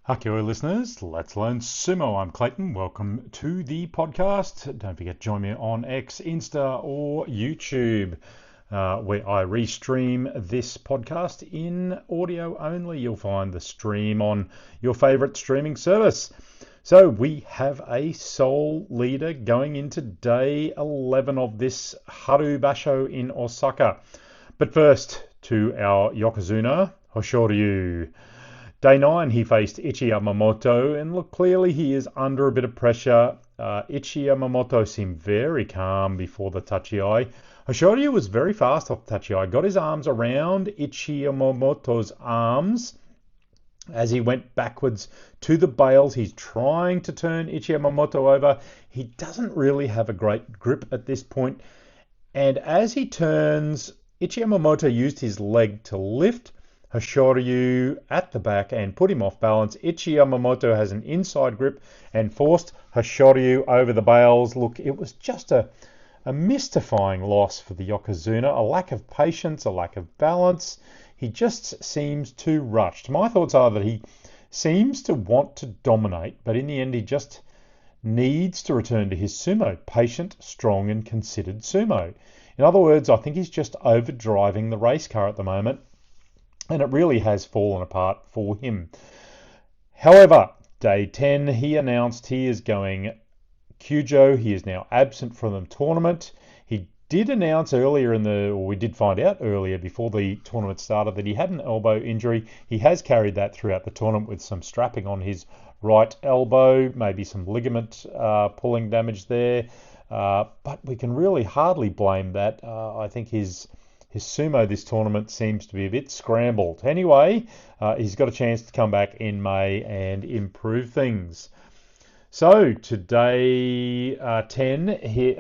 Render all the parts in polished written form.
Hakioi listeners, let's learn sumo. I'm Clayton. Welcome to the podcast. Don't forget to join me on X, Insta or YouTube where I restream this podcast in audio only. You'll find the stream on your favorite streaming service. So we have a soul leader going into day 11 of this Haru Basho in Osaka. But first to our Yokozuna, Hoshoryu. Day 9, he faced Ichi Yamamoto, and look, clearly he is under a bit of pressure. Ichi Yamamoto seemed very calm before the tachi-ai. Hoshoryu was very fast off the tachi-ai, got his arms around Ichi Yamamoto's arms as he went backwards to the bails. He's trying to turn Ichi Yamamoto over. He doesn't really have a great grip at this point, and as he turns, Ichi Yamamoto used his leg to lift Hoshoryu at the back and put him off balance. Ichi Yamamoto has an inside grip and forced Hoshoryu over the bails. Look, it was just a mystifying loss for the Yokozuna. A lack of patience, a lack of balance. He just seems too rushed. My thoughts are that he seems to want to dominate, but in the end he just needs to return to his sumo. Patient, strong and considered sumo. In other words, I think he's just overdriving the race car at the moment. And it really has fallen apart for him. However, day 10, he announced he is going Kyujo. He is now absent from the tournament. He did announce we did find out earlier before the tournament started that he had an elbow injury. He has carried that throughout the tournament with some strapping on his right elbow, maybe some ligament pulling damage there. But we can really hardly blame that. I think his sumo this tournament seems to be a bit scrambled. Anyway, he's got a chance to come back in May and improve things. So today 10,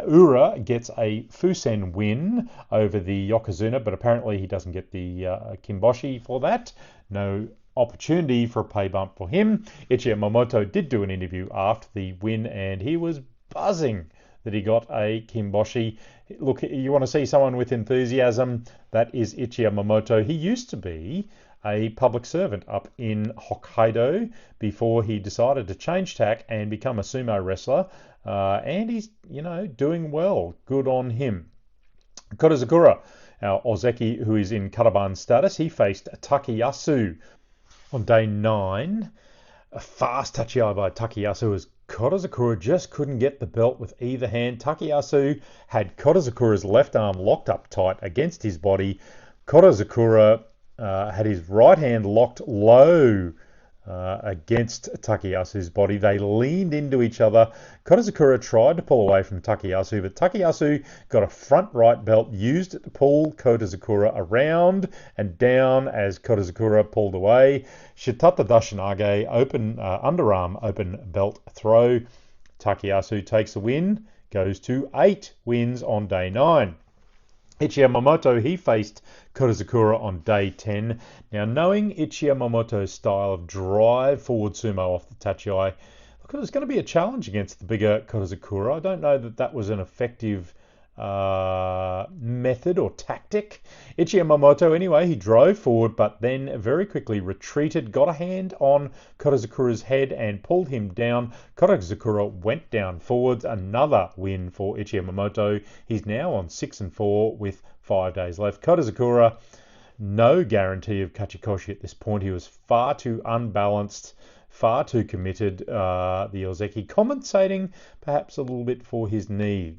Ura gets a Fusen win over the Yokozuna, but apparently he doesn't get the Kimboshi for that. No opportunity for a pay bump for him. Ichi Yamamoto did do an interview after the win and he was buzzing that he got a Kimboshi. Look, you want to see someone with enthusiasm, that is Ichi Yamamoto. He used to be a public servant up in Hokkaido before he decided to change tack and become a sumo wrestler. And he's, doing well. Good on him. Kodazakura, our Ozeki, who is in Karaban status, he faced Takayasu on day 9. A fast tachi-ai by Takayasu as Kodazakura just couldn't get the belt with either hand. Takayasu had Kodazakura's left arm locked up tight against his body. Kodazakura had his right hand locked low against Takayasu's body. They leaned into each other. Kodazakura tried to pull away from Takayasu, but Takayasu got a front right belt, used it to pull Kodazakura around and down as Kodazakura pulled away. Shitata Dashinage, underarm open belt throw. Takayasu takes the win, goes to 8 wins on day 9. Ichi Yamamoto, he faced Kodazakura on day 10. Now, knowing Ichi Yamamoto's style of drive forward sumo off the tachi-ai, look, it was going to be a challenge against the bigger Kodazakura. I don't know that was an effective method or tactic. Ichi Yamamoto, anyway, he drove forward, but then very quickly retreated, got a hand on Kodazakura's head and pulled him down. Kodazakura went down forwards. Another win for Ichi Yamamoto. He's now on 6-4 with 5 days left. Kodazakura, no guarantee of Kachikoshi at this point. He was far too unbalanced, far too committed, the Ozeki, compensating perhaps a little bit for his knee.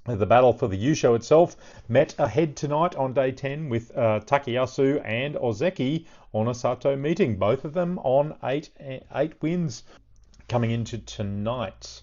The battle for the Yusho itself met ahead tonight on day 10 with Takayasu and Ozeki on a Sato meeting. Both of them on 8 wins coming into tonight.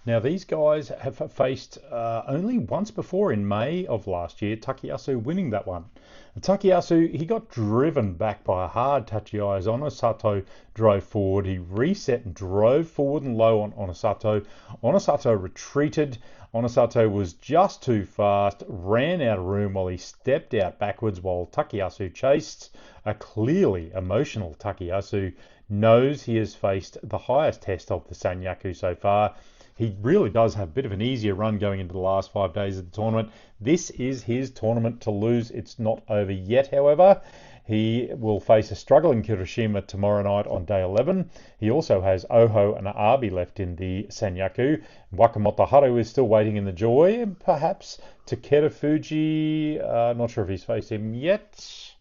Now, these guys have faced only once before in May of last year, Takayasu winning that one. And Takayasu, he got driven back by a hard tachi-ai as Onosato drove forward. He reset and drove forward and low on Onosato. Onosato retreated. Onosato was just too fast, ran out of room while he stepped out backwards while Takayasu chased. A clearly emotional Takayasu knows he has faced the highest test of the Sanyaku so far. he really does have a bit of an easier run going into the last 5 days of the tournament. This is his tournament to lose. It's not over yet, however. He will face a struggling Kirishima tomorrow night on day 11. He also has Oho and Abi left in the Sanyaku. Wakamoto Haru is still waiting in the Joy. Perhaps Takeda Fuji, not sure if he's faced him yet.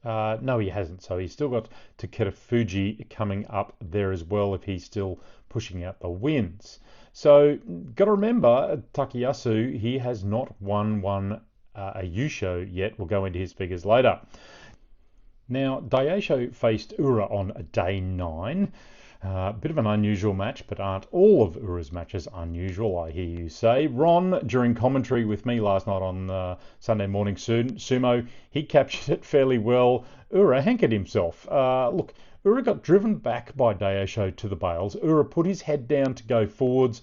No, he hasn't. So he's still got Takeda Fuji coming up there as well if he's still pushing out the wins. So got to remember, Takayasu, he has not won a Yusho yet. We'll go into his figures later. Now, Daisho faced Ura on day 9. Bit of an unusual match, but aren't all of Ura's matches unusual, I hear you say. Ron, during commentary with me last night on Sunday Morning Sumo, he captured it fairly well. Ura hankered himself. Look, Ura got driven back by Daisho to the bales. Ura put his head down to go forwards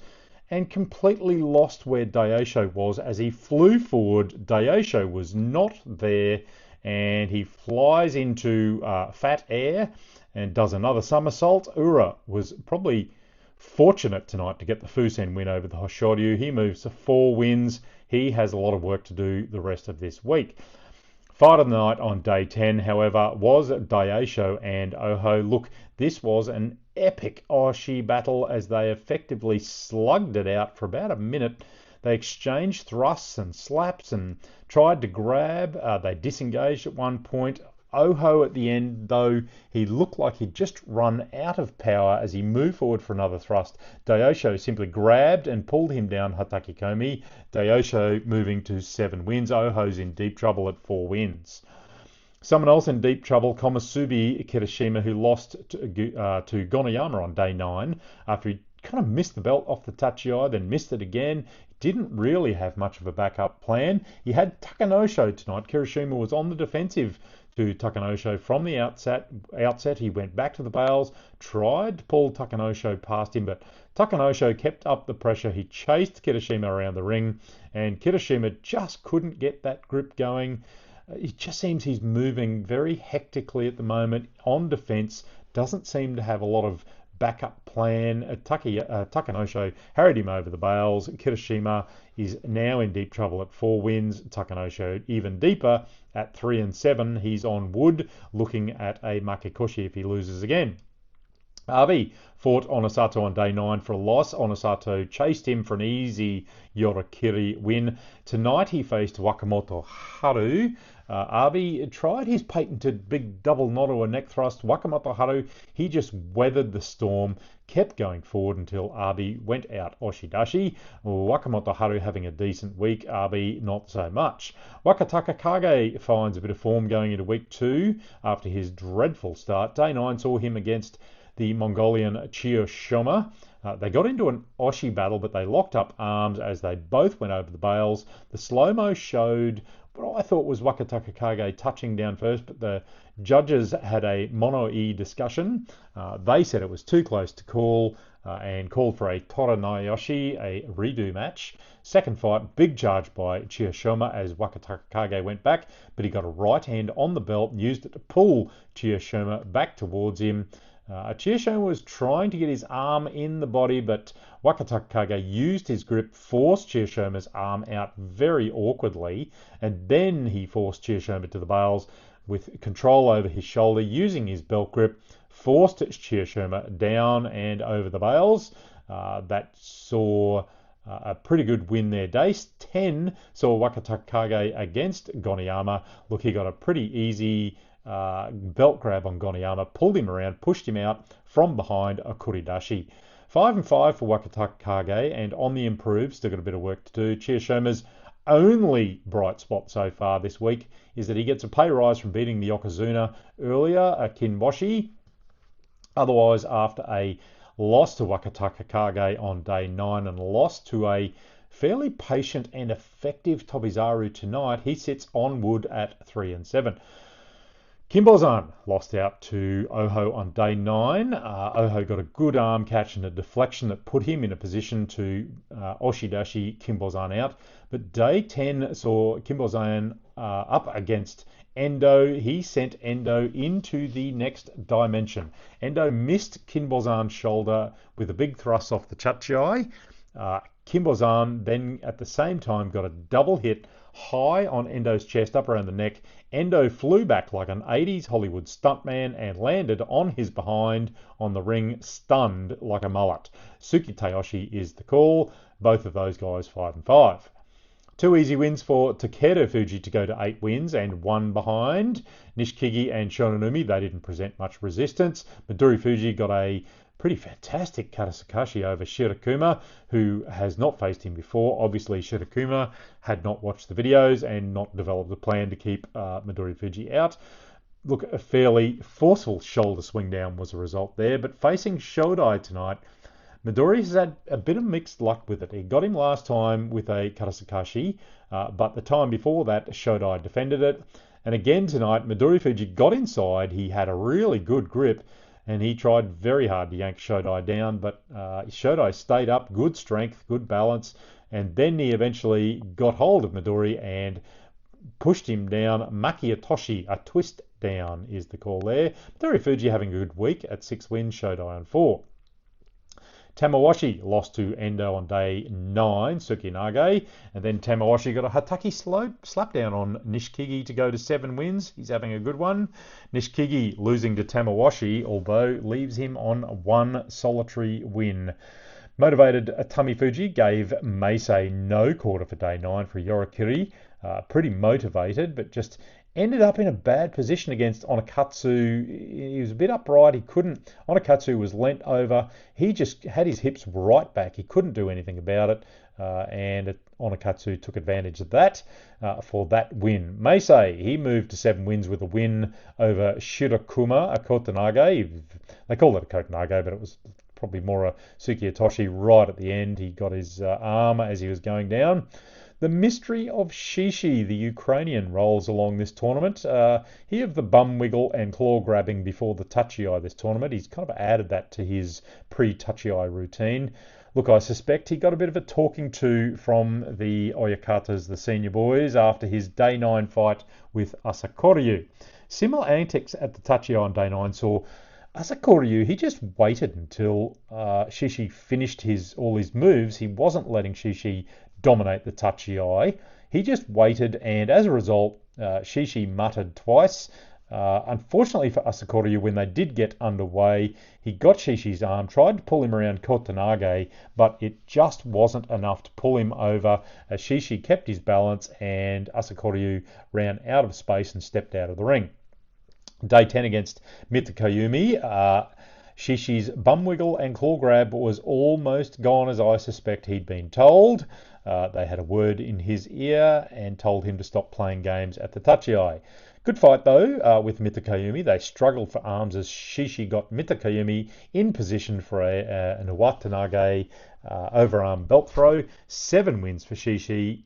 and completely lost where Daisho was. As he flew forward, Daisho was not there, and he flies into fat air and does another somersault. Ura was probably fortunate tonight to get the Fusen win over the Hoshoryu. He moves to 4 wins. He has a lot of work to do the rest of this week. Fight of the night on day 10, however, was Daisho and Oho. Look, this was an epic Oshi battle as they effectively slugged it out for about a minute. They exchanged thrusts and slaps and tried to grab. They disengaged at one point. Oho at the end, though, he looked like he'd just run out of power as he moved forward for another thrust. Daisho simply grabbed and pulled him down Hataki Komi. Daisho moving to 7 wins. Oho's in deep trouble at 4 wins. Someone else in deep trouble, Komusubi Kirishima, who lost to Gonayama on day 9 after he kind of missed the belt off the Tachiai, then missed it again. Didn't really have much of a backup plan. He had Takanosho tonight. Kirishima was on the defensive to Takanosho from the outset. He went back to the bales, tried to pull Takanosho past him, but Takanosho kept up the pressure. He chased Kirishima around the ring, and Kirishima just couldn't get that grip going. It just seems he's moving very hectically at the moment on defense. Doesn't seem to have a lot of backup plan. Takanosho harried him over the bales. Kirishima is now in deep trouble at 4 wins. Takanosho even deeper at 3 and 7. He's on wood, looking at a Makekoshi if he loses again. Abi fought Onosato on day 9 for a loss. Onosato chased him for an easy Yorakiri win. Tonight he faced Wakamoto Haru. Abi tried his patented big double Nodowa neck thrust. Wakamoto Haru, he just weathered the storm, kept going forward until Abi went out Oshidashi. Wakamoto Haru having a decent week, Abi not so much. Wakataka Kage finds a bit of form going into week 2 after his dreadful start. Day 9 saw him against the Mongolian Chiyoshima. They got into an Oshi battle, but they locked up arms as they both went over the bales. The slow-mo showed what I thought was Wakataka Kage touching down first, but the judges had a mono-e discussion. They said it was too close to call and called for a Toranayoshi, a redo match. Second fight, big charge by Chiyoshima as Wakataka Kage went back, but he got a right hand on the belt and used it to pull Chiyoshima back towards him. Chiyoshima was trying to get his arm in the body, but Wakataka Kage used his grip, forced Chiyoshima's arm out very awkwardly, and then he forced Chiyoshima to the bales with control over his shoulder, using his belt grip, forced Chiyoshima down and over the bales. That saw a pretty good win there. Day 10 saw Wakataka Kage against Gonayama. Look, he got a pretty easy belt grab on Gonayama, pulled him around, pushed him out from behind a Kuridashi. 5 and 5 for Wakataka Kage, and on the improve, still got a bit of work to do. Chiyoshima's only bright spot so far this week is that he gets a pay rise from beating the Yokozuna earlier, Kinboshi. Otherwise, after a loss to Wakataka Kage on day 9 and a loss to a fairly patient and effective Tobizaru tonight, he sits on wood at 3 and 7. Kimbozan lost out to Oho on day 9. Oho got a good arm catch and a deflection that put him in a position to Oshidashi Kimbozan out. But day 10 saw Kimbozan up against Endo. He sent Endo into the next dimension. Endo missed Kimbozan's shoulder with a big thrust off the Chachiai. Kimbozan then at the same time got a double hit high on Endo's chest up around the neck. Endo flew back like an 80s Hollywood stuntman and landed on his behind on the ring, stunned like a mullet. Suki Tayoshi is the call. Both of those guys 5 and 5. 2 easy wins for Takeru Fuji to go to 8 wins and 1 behind. Nishikigi and Shononumi, they didn't present much resistance. Midori Fuji got a pretty fantastic Karasukashi over Shirakuma, who has not faced him before. Obviously, Shirakuma had not watched the videos and not developed a plan to keep Midori Fuji out. Look, a fairly forceful shoulder swing down was a result there, but facing Shodai tonight, Midori has had a bit of mixed luck with it. He got him last time with a Karasukashi, but the time before that, Shodai defended it. And again tonight, Midori Fuji got inside. He had a really good grip, and he tried very hard to yank Shodai down, but Shodai stayed up, good strength, good balance, and then he eventually got hold of Midori and pushed him down. Maki Atoshi, a twist down is the call there. Midori Fuji having a good week at 6 wins, Shodai on 4. Tamawashi lost to Endo on day 9, Sukinage, and then Tamawashi got a Hataki slapdown on Nishikigi to go to 7 wins. He's having a good one. Nishikigi losing to Tamawashi, although leaves him on 1 solitary win. Motivated Tami Fuji gave Meisei no quarter for day 9 for Yorikiri. Pretty motivated, but just ended up in a bad position against Onakatsu. He was a bit upright. He couldn't. Onakatsu was leant over. He just had his hips right back. He couldn't do anything about it. And Onakatsu took advantage of that for that win. Meisei, he moved to 7 wins with a win over Shirakuma, a Kotanage. They called it a Kotanage, but it was probably more a Suki Atoshi right at the end. He got his arm as he was going down. The mystery of Shishi, the Ukrainian, rolls along this tournament. He of the bum wiggle and claw grabbing before the touchy eye this tournament. He's kind of added that to his pre-touchy eye routine. Look, I suspect he got a bit of a talking to from the Oyakatas, the senior boys, after his day 9 fight with Asakoryu. Similar antics at the touchy eye on day 9 saw Asakoryu, he just waited until Shishi finished all his moves. He wasn't letting Shishi dominate the touchy eye. He just waited, and as a result, Shishi muttered twice. Unfortunately for Asakoryu, when they did get underway, he got Shishi's arm, tried to pull him around Kotanage, but it just wasn't enough to pull him over as Shishi kept his balance and Asakoryu ran out of space and stepped out of the ring. Day 10 against Mitakayumi, Shishi's bum wiggle and claw grab was almost gone, as I suspect he'd been told. They had a word in his ear and told him to stop playing games at the touchy eye. Good fight though with Mitakayumi. They struggled for arms as Shishi got Mitakayumi in position for an Uwatanage overarm belt throw. 7 wins for Shishi.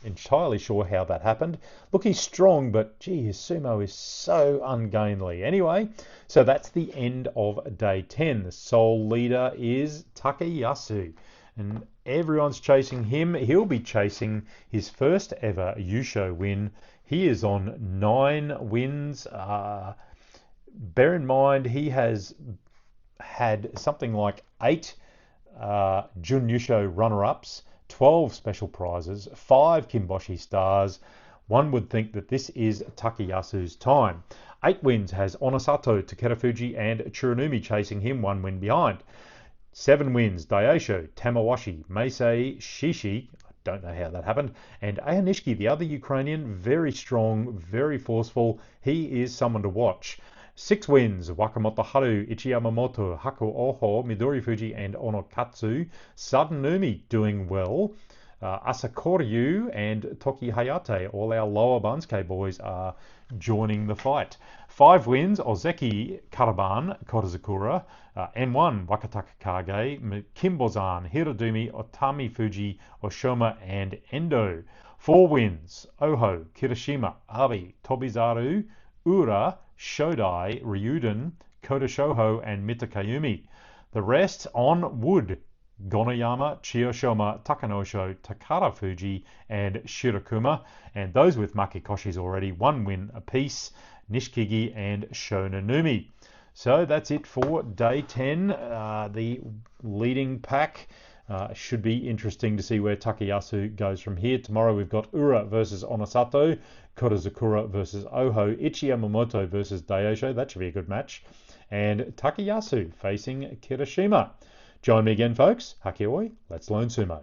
Entirely sure how that happened. Look, he's strong, but gee, his sumo is so ungainly. Anyway, so that's the end of day 10. The sole leader is Takayasu, and everyone's chasing him. He'll be chasing his first ever Yusho win. He is on 9 wins. Bear in mind, he has had something like 8 Jun Yusho runner-ups, 12 special prizes, 5 Kimboshi stars. One would think that this is Takayasu's time. 8 wins has Onosato, Takerufuji and Tsurunoumi chasing him, 1 win behind. 7 wins, Daisho, Tamawashi, Meisei, Shishi, I don't know how that happened, and Ayanishiki, the other Ukrainian, very strong, very forceful. He is someone to watch. 6 wins, Wakamoto Haru, Ichiyamamoto, Haku Oho, Midori Fuji and Onokatsu. Sadanumi doing well. Asakoryu and Toki Hayate, all our lower Bansuke boys, are joining the fight. 5 wins, Ozeki Karaban, Korizukura, N1, Wakataka Kage, Kimbozan, Hirodumi, Otami Fuji, Oshoma and Endo. 4 wins, Oho, Kirishima, Abe, Tobizaru, Ura, Shodai, Ryuden, Kodashoho and Mitakayumi. The rest on wood, Gonoyama, Chiyoshima, Takanosho, Takara Fuji and Shirakuma, and those with Makikoshis already, 1 win apiece, Nishikigi and Shononumi. So that's it for day 10. The leading pack Should be interesting to see where Takayasu goes from here. Tomorrow we've got Ura versus Onosato, Korizakura versus Oho, Ichi Yamamoto versus Daisho. That should be a good match. And Takayasu facing Kirishima. Join me again, folks. Hakioi, let's learn sumo.